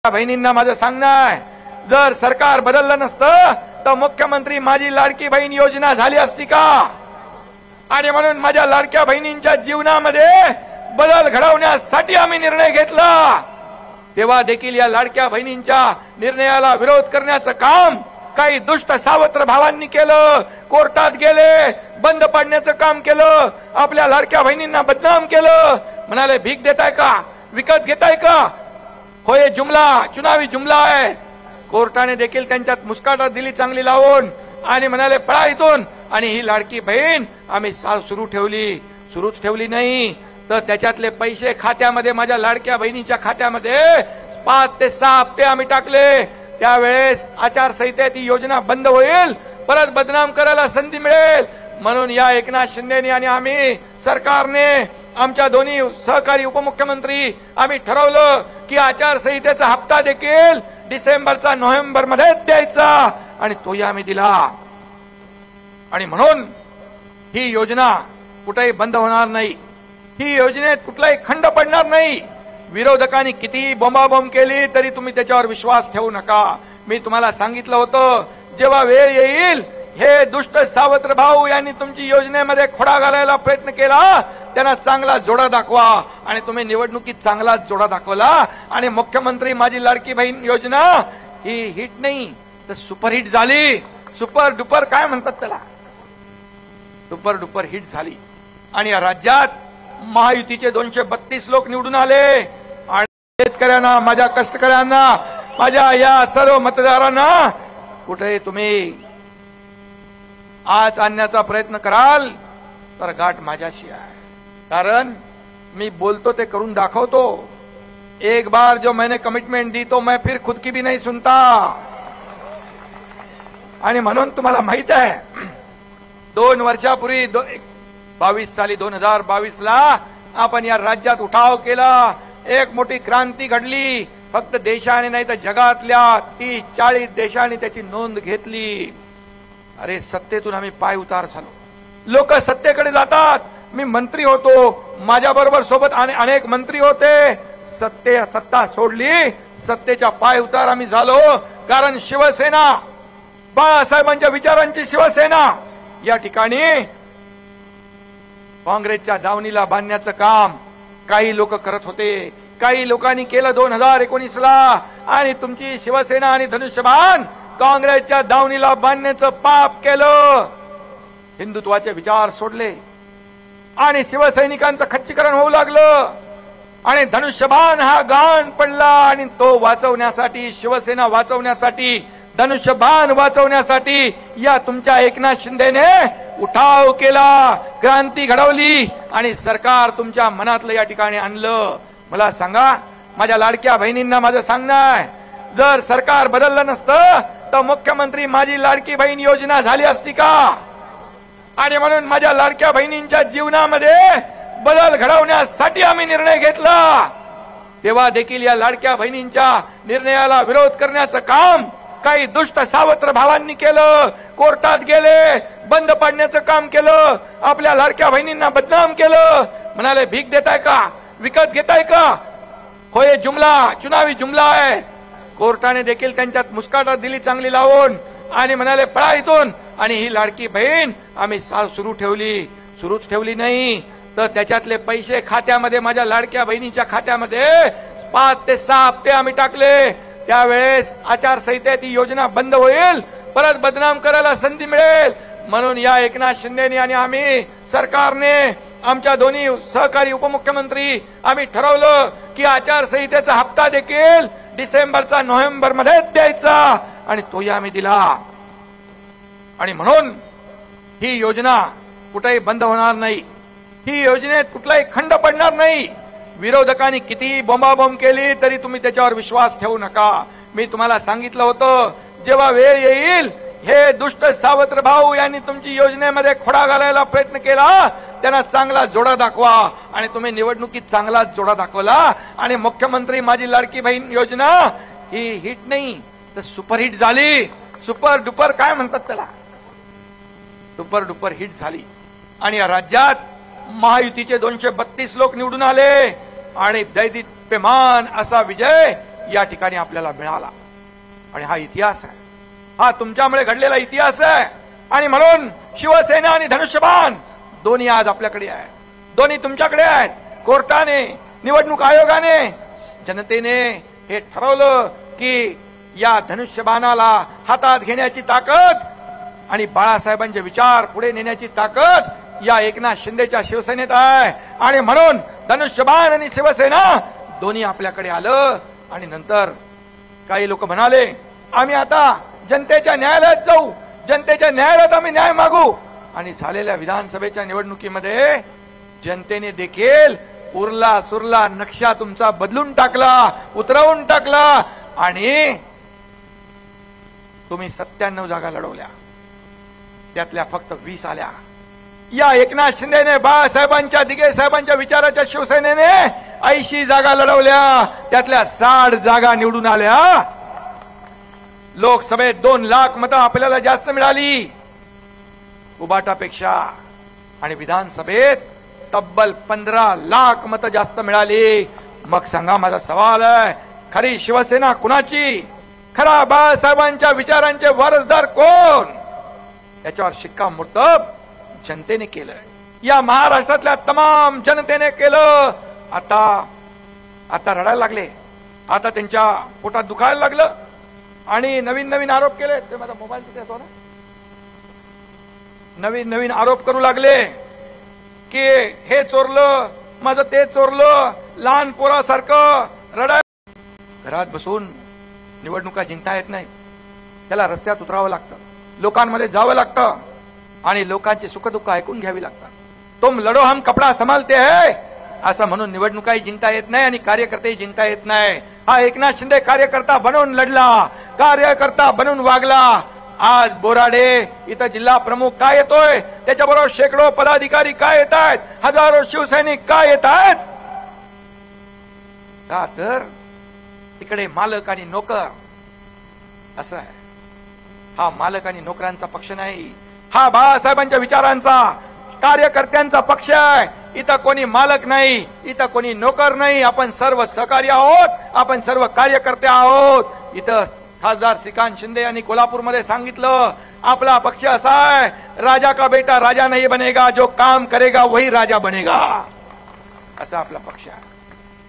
बहिणींना माझं सांगणं आहे, जर सरकार बदललं नसतं तर मुख्यमंत्री माझी लाडकी बहीण योजना झाली असती का? आणि म्हणून माझ्या लाडक्या बहिणींच्या जीवनामध्ये बदल घडवण्यासाठी आम्ही निर्णय घेतला। तेव्हा देखील या लाडक्या बहिणींच्या निर्णयाला विरोध करण्याचं काम काही दुष्ट सावत्र भावांनी केलं, कोर्टात गेले, बंद पाडण्याचं काम केलं, आपल्या लाडक्या बहिणींना बदनाम केलं, म्हणाले भीक देताय का, विकत घेताय का? होय जुमला, चुनावी जुमला आहे। कोर्टाने देखील त्यांच्यात मुस्काटा दिली चांगली लावून आणि म्हणाले पळा इथून। आणि ही लाडकी बहीण आम्ही सुरूच ठेवली नाही तर त्याच्यातले पैसे खात्यामध्ये, माझ्या लाडक्या बहिणीच्या खात्यामध्ये 5 ते 6 हप्ते आम्ही टाकले। त्यावेळेस आचारसंहितेत ही योजना बंद होईल, परत बदनाम करायला संधी मिळेल, म्हणून या एकनाथ शिंदेनी आणि आम्ही सरकारने, आमच्या दोन्ही सहकारी उपमुख्यमंत्री आम्ही ठरवलं की आचारसंहितेचा हप्ता देखील डिसेंबरचा नोव्हेंबर मध्ये द्यायचा आणि तोही आम्ही दिला। आणि म्हणून ही योजना कुठेही बंद होणार नाही, ही योजनेत कुठलाही खंड पडणार नाही। विरोधकांनी कितीही बोंबाबोंब केली तरी तुम्ही त्याच्यावर विश्वास ठेवू नका। मी तुम्हाला सांगितलं होतं जेव्हा वेळ येईल, हे दुष्ट सावत्र भाऊ यांनी तुमची योजनेमध्ये खोडा घालायला प्रयत्न केला, त्यांना चांगला जोडा दाखवा। आणि तुम्ही निवडणुकीत चांगलाच जोडा दाखवला आणि मुख्यमंत्री माझी लाडकी बहीण योजना ही हिट नाही तर सुपरहिट झाली। सुपर डुपर काय म्हणतात त्याला, सुपर डुपर हिट झाली। आणि या राज्यात महायुतीचे 232 लोक निवडून आले आणि शेतकऱ्यांना, माझ्या कष्टकऱ्यांना, माझ्या या सर्व मतदारांना कुठे तुम्ही आज आणण्याचा प्रयत्न कराल तर गाठ माझ्याशी आहे, कारण मी बोलतो ते करून दाखवतो। एक बार जो मैंने कमिटमेंट दी तो मैं फिर खुद की भी नहीं सुनता। आणि म्हणून तुम्हाला माहित आहे 2 वर्षापूर्वी 2022 ला आपण या राज्यात उठाव केला, एक मोठी क्रांती घडली। फक्त देशाने नाही तर जगातल्या 30-40 देशांनी त्याची नोंद घेतली। अरे सत्तेतून आम्ही पाय उतार झालो, लोक सत्तेकडे जातात। मी मंत्री होतो, माझ्या बरोबर सोबत अनेक मंत्री होते, सत्ता सोडली, सत्तेच्या पाय उतार आम्ही झालो, कारण शिवसेना, बाळासाहेबांच्या विचारांची शिवसेना या ठिकाणी काँग्रेसच्या दावणीला बांधण्याचं काम काही लोक करत होते, काही लोकांनी केलं 2019 ला। आणि तुमची शिवसेना आणि धनुष्यबाण काँग्रेसच्या दावणीला बांधण्याचं पाप केलं, हिंदुत्वाचे विचार सोडले आणि शिवसैनिकांचं खच्चीकरण होऊ लागलं आणि धनुष्यबाण हा गाण पडला। आणि तो वाचवण्यासाठी, शिवसेना वाचवण्यासाठी, धनुष्यबाण वाचवण्यासाठी या तुमच्या एकनाथ शिंदेने उठाव केला, क्रांती घडवली आणि सरकार तुमच्या मनातलं या ठिकाणी आणलं। मला सांगा, माझ्या लाडक्या बहिणींना माझं सांगणं आहे, जर सरकार बदललं नसतं तर मुख्यमंत्री माझी लाडकी बहीण योजना झाली असती का? आणि म्हणून माझ्या लाडक्या बहिणींच्या जीवनामध्ये बदल घडवण्यासाठी आम्ही निर्णय घेतला। तेव्हा देखील या लाडक्या बहिणींच्या निर्णयाला विरोध करण्याचं काम काही दुष्ट सावत्र भावांनी केलं, कोर्टात गेले, बंद पाडण्याचं काम केलं, आपल्या लाडक्या बहिणींना बदनाम केलं, म्हणाले भीक देताय का, विकत घेताय का? होय जुमला, चुनावी जुमला आहे। कोर्टाने देखील त्यांच्यात मुस्काटा दिली चांगली लावून आणि म्हणाले पळा इथून। आणि ही लाडकी बहीण आम्ही सुरूच ठेवली नाही तर त्याच्यातले पैसे खात्यामध्ये, माझ्या लाडक्या बहिणीच्या खात्यामध्ये 5 ते 6 हप्ते आम्ही टाकले। त्यावेळेस आचारसंहितेत ही योजना बंद होईल, परत बदनाम करायला संधी मिळेल, म्हणून या एकनाथ शिंदेनी आणि आम्ही सरकारने, आमच्या दोन्ही सहकारी उपमुख्यमंत्री आम्ही ठरवलं की आचारसंहितेचा हप्ता देखील डिसेंबरचा नोव्हेंबर मध्ये द्यायचा आणि तोही आम्ही दिला। आणि म्हणून ही योजना कुठेही बंद होणार नाही, ही योजनेत कुठलाही खंड पडणार नाही। विरोधकांनी कितीही बोंबाबोंब केली तरी तुम्ही त्याच्यावर विश्वास ठेवू नका। मी तुम्हाला सांगितलं होतं जेव्हा वेळ येईल, हे दुष्ट सावत्र भाऊ यांनी तुमची योजनेमध्ये खोडा घालायला प्रयत्न केला, त्यांना चांगला जोडा दाखवा। आणि तुम्ही निवडणुकीत चांगलाच जोडा दाखवला आणि मुख्यमंत्री माझी लाडकी बहीण योजना ही हिट नाही तर सुपरहिट झाली। सुपर डुपर काय म्हणतात त्याला, सुपर डुपर हिट झाली। आणि या राज्यात महायुतीचे 232 लोक निवडून आले आणि दैदिप्यमान असा विजय या ठिकाणी आपल्याला मिळाला. आणि हा इतिहास आहे, हा तुमच्यामुळे घडलेला इतिहास आहे. आणि म्हणून शिवसेना आणि धनुष्यबाण दोन्ही आज आपल्याकडे आहेत, दोन्ही तुमच्याकडे आहेत. कोर्टाने, निवडणूक आयोगाने, जनतेने हे ठरवलं की या धनुष्यबाणाला हातात घेण्याची ताकद आणि बाळासाहेबांचे विचार पुढे नेण्याची ताकद या एकनाथ शिंदेच्या शिवसेनेत आहे. आणि म्हणून धनुष्यबाण आणि शिवसेना दोन्ही आपल्याकडे आलं. आणि नंतर काही लोक म्हणाले आम्ही आता जनतेच्या न्यायालयात जाऊ, जनतेच्या न्यायालयात आम्ही न्याय मागू. आणि झालेल्या विधानसभेच्या निवडणुकीमध्ये जनतेने देखील उरला सुरला नक्षा तुमचा बदलून टाकला, उतरवून टाकला. आणि तुम्ही 97 जागा लढवल्या, त्यातल्या फक्त 20 आल्या. या एकनाथ शिंदेने, बाळासाहेबांच्या, दिघे साहेबांच्या विचाराच्या शिवसेनेने 80 जागा लढवल्या, त्यातल्या 60 जागा निवडून आल्या. लोकसभेत 2 लाख मतं आपल्याला जास्त मिळाली उबाटापेक्षा, आणि विधानसभेत तब्बल 15 लाख मतं जास्त मिळाली. मग सांगा, माझा सवाल आहे, खरी शिवसेना कुणाची? खरा बाळासाहेबांच्या विचारांचे वारसदार कोण? याच्यावर शिक्कामोर्तब जनतेने केलं, या महाराष्ट्रातल्या तमाम जनतेने केलं. आता रडायला लागले, आता त्यांच्या पोटात दुखायला लागलं आणि नवीन नवीन आरोप केले. ते माझा मोबाईल तिथे येतो ना, नवीन नवीन आरोप करू लागले की हे चोरलं, माझं ते चोरलं, लहान पोरासारखं रडाय. घरात बसून निवडणुका जिंकता येत नाही, त्याला रस्त्यात उतरावं लागतं, लोकांमध्ये जावं लागतं आणि लोकांची सुखदुःख ऐकून घ्यावी लागतात. तुम लढो हम कपडा संभालते है असं म्हणून निवडणुकाही जिंकता येत नाही आणि कार्यकर्तेही जिंकता येत नाही. हा एकनाथ शिंदे कार्यकर्ता बनवून लढला, कार्यकर्ता बनवून वागला. आज बोराडे इथं जिल्हा प्रमुख काय येतोय, त्याच्याबरोबर शेकडो पदाधिकारी काय येत आहेत, हजारो शिवसैनिक काय येत आहेत. का तर तिकडे मालक आणि नोकर असं आहे. हा मालक आणि नोकरांचा पक्ष नाही, हा बाळासाहेबांच्या विचारांचा, कार्यकर्त्यांचा पक्ष आहे. इथं कोणी मालक नाही, इथं कोणी नोकर नाही, आपण सर्व सहकारी आहोत, आपण सर्व कार्यकर्ते आहोत. इथं खासदार श्रीकांत शिंदे यांनी कोल्हापूरमध्ये सांगितलं, आपला पक्ष असा आहे, राजा का बेटा राजा नहीं बनेगा, जो काम करेगा वही राजा बनेगा, असा आपला पक्ष आहे.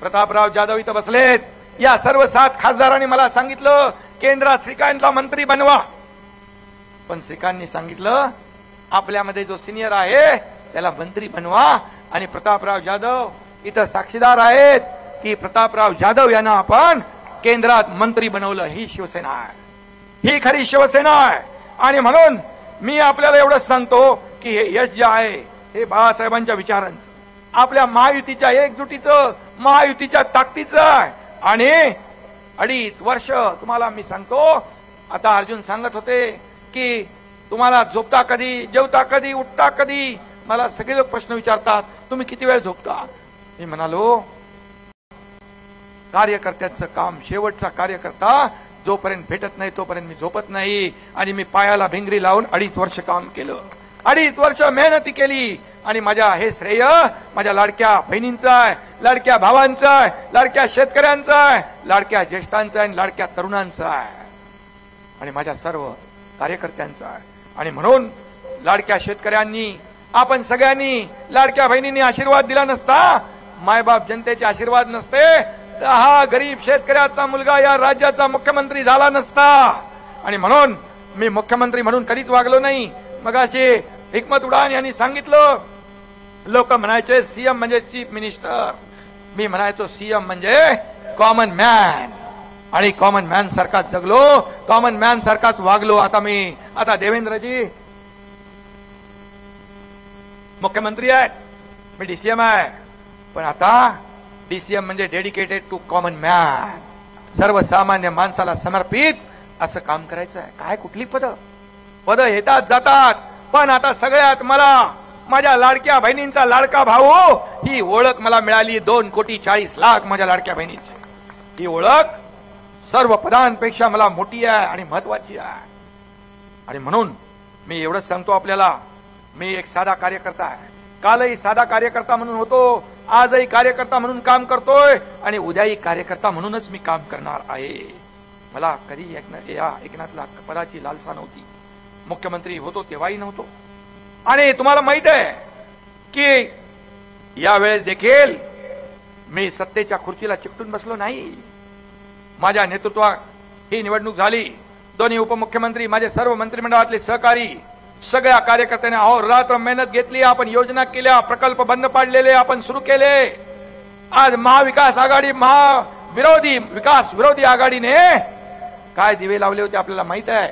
प्रतापराव जाधव इथं बसलेत, या सर्व 7 खासदारांनी मला सांगितलं केंद्रात श्रीकांतला मंत्री बनवा. पण श्रीकांतनी सांगितलं आपल्यामध्ये जो सिनियर आहे त्याला मंत्री बनवा. आणि प्रतापराव जाधव इथं साक्षीदार आहेत की प्रतापराव जाधव यांना आपण केंद्रात मंत्री बनवलं. ही शिवसेना आहे, ही खरी शिवसेना आहे. आणि म्हणून मी आपल्याला एवढंच सांगतो की हे यश जे आहे हे बाळासाहेबांच्या विचारांचं, आपल्या महायुतीच्या एकजुटीचं, महायुतीच्या ताकदीचं आहे. आणि 2.5 वर्ष तुम्हाला मी सांगतो, आता अर्जुन सांगत होते की तुम्हाला झोपता कधी, जेवता कधी, उठता कधी. मला सगळे लोक प्रश्न विचारतात तुम्ही किती वेळ झोपता. मी म्हणालो कार्यकर्त्याचं काम, शेवटचा कार्यकर्ता जोपर्यंत भेटत नाही तोपर्यंत मी झोपत नाही. आणि मी पायाला भिंगरी लावून 2.5 वर्ष काम केलं, 2.5 वर्ष मेहनती केली. आणि माझ्या हे श्रेय माझ्या लाडक्या बहिणींचं आहे, लाडक्या भावांचं आहे, लाडक्या शेतकऱ्यांचं आहे, लाडक्या ज्येष्ठांचं आहे, लाडक्या तरुणांचं आहे आणि माझ्या सर्व कार्यकर्त्यांचं आहे. आणि म्हणून लाडक्या शेतकऱ्यांनी, आपण सगळ्यांनी, लाडक्या बहिणींनी आशीर्वाद दिला नसता, मायबाप जनतेचे आशीर्वाद नसते, तर हा गरीब शेतकऱ्याचा मुलगा या राज्याचा मुख्यमंत्री झाला नसता. आणि म्हणून मी मुख्यमंत्री म्हणून कधीच वागलो नाही. मगाशी हिकमत उडान यांनी सांगितलं, लोक म्हणायचे सीएम म्हणजे चीफ मिनिस्टर, मी म्हणायचो सीएम म्हणजे कॉमन मॅन. आणि कॉमन मॅन सारखाच जगलो, कॉमन मॅन सारखाच वागलो. आता देवेंद्रजी मुख्यमंत्री आहेत, मी डीसीएम आहे, पण आता डीसीएम म्हणजे डेडिकेटेड टू कॉमन मॅन, सर्वसामान्य माणसाला समर्पित असं काम करायचं आहे. काय कुठली पद येतात जातात, पण आता सगळ्यात मला माझ्या लाडक्या बहिणींचा लाडका भाऊ ही ओळख मला मिळाली. 2,40,00,000 माझ्या लाडक्या बहिणीची ही ओळख सर्व पदांपेक्षा मला मोठी आहे आणि महत्वाची आहे. आणि म्हणून मी एवढंच सांगतो आपल्याला, मी एक साधा कार्यकर्ता आहे, कालही साधा कार्यकर्ता म्हणून होतो, आजही कार्यकर्ता म्हणून काम करतोय आणि उद्याही कार्यकर्ता म्हणूनच मी काम करणार आहे. मला कधी एकनाथला पदाची लालसा नव्हती. मुख्यमंत्री होतो तेव्हाही नव्हतो. आणि तुम्हाला माहित आहे की यावेळेस देखील मी सत्तेच्या खुर्चीला चिकटून बसलो नाही. माझ्या नेतृत्वात ही निवडणूक झाली. दोन्ही उपमुख्यमंत्री, माझे सर्व मंत्रिमंडळातले सहकारी, सगळ्या कार्यकर्त्यांनी अहोरात्र मेहनत घेतली. आपण योजना केल्या, प्रकल्प बंद पाडलेले आपण सुरू केले. आज महाविकास आघाडी, विकास विरोधी आघाडीने काय दिवे लावले होते आपल्याला माहित आहे.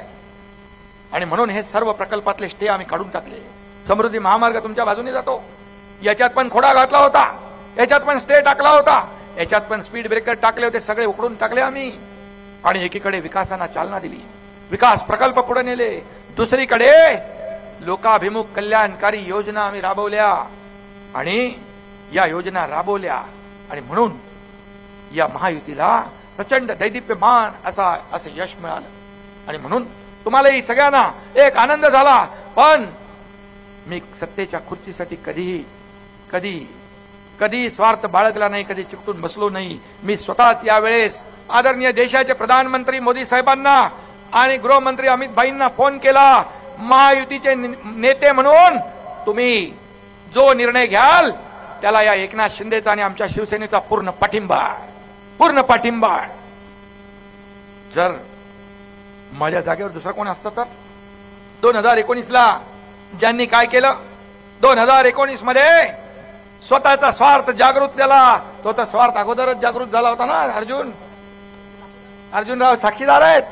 आणि म्हणून हे सर्व प्रकल्पातले स्टे आम्ही काढून टाकले. समृद्धी महामार्ग तुमच्या बाजूने जातो, याच्यात पण खोडा घातला होता, याच्यात पण स्टे टाकला होता, याच्यात पण स्पीड ब्रेकर टाकले होते, सगळे उकडून टाकले आम्ही. आणि एकीकडे विकासाला चालना दिली, विकास प्रकल्प पुढे नेले. दुसरीकडे लोकाभिमुख कल्याणकारी योजना आम्ही राबवल्या आणि या योजना राबवल्या. आणि म्हणून या महायुतीला प्रचंड दैदिप्यमान असं यश मिळालं. आणि म्हणून तुम्हालाही सगळ्यांना एक आनंद झाला. पण मी सत्तेच्या खुर्चीसाठी कधी स्वार्थ बाळगला नाही, कधी चिकटून बसलो नाही. मी स्वतःच यावेळेस आदरणीय देशाचे प्रधानमंत्री मोदी साहेबांना आणि गृहमंत्री अमित भाईंना फोन केला. महायुतीचे नेते म्हणून तुम्ही जो निर्णय घ्याल त्याला या एकनाथ शिंदेचा आणि आमच्या शिवसेनेचा पूर्ण पाठिंबा. जर माझ्या जागेवर दुसरा कोण असतं तर 2019ला ज्यांनी काय केलं, 2019 मध्ये स्वतःचा स्वार्थ जागृत झाला. तो तर स्वार्थ अगोदरच जागृत झाला होता ना. अर्जुनराव साक्षीदार आहेत.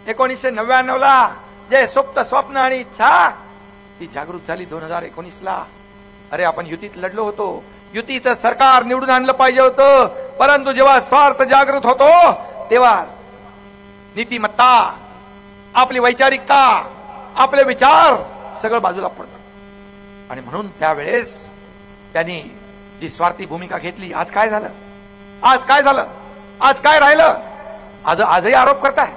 1999ला जे सुप्त स्वप्न आणि इच्छा ती जागृत झाली 2019ला. अरे आपण युतीत लढलो होतो, युतीचं सरकार निवडून आणलं पाहिजे होतं. परंतु जेव्हा स्वार्थ जागृत होतो तेव्हा नीतिमत्ता, आपली वैचारिकता, आपले विचार सगळं बाजूला पडतं. आणि म्हणून त्यावेळेस त्यांनी जी स्वार्थी भूमिका घेतली. आज काय झालं? आज काय राहिलं? आजही आरोप करताय.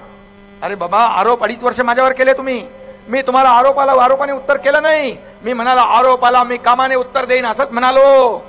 अरे बाबा, आरोप 2.5 वर्ष माझ्यावर केले तुम्ही. मी तुम्हाला आरोपाने उत्तर केलं नाही. मी म्हणालो आरोपाला मी कामाने उत्तर देईन असंच म्हणालो.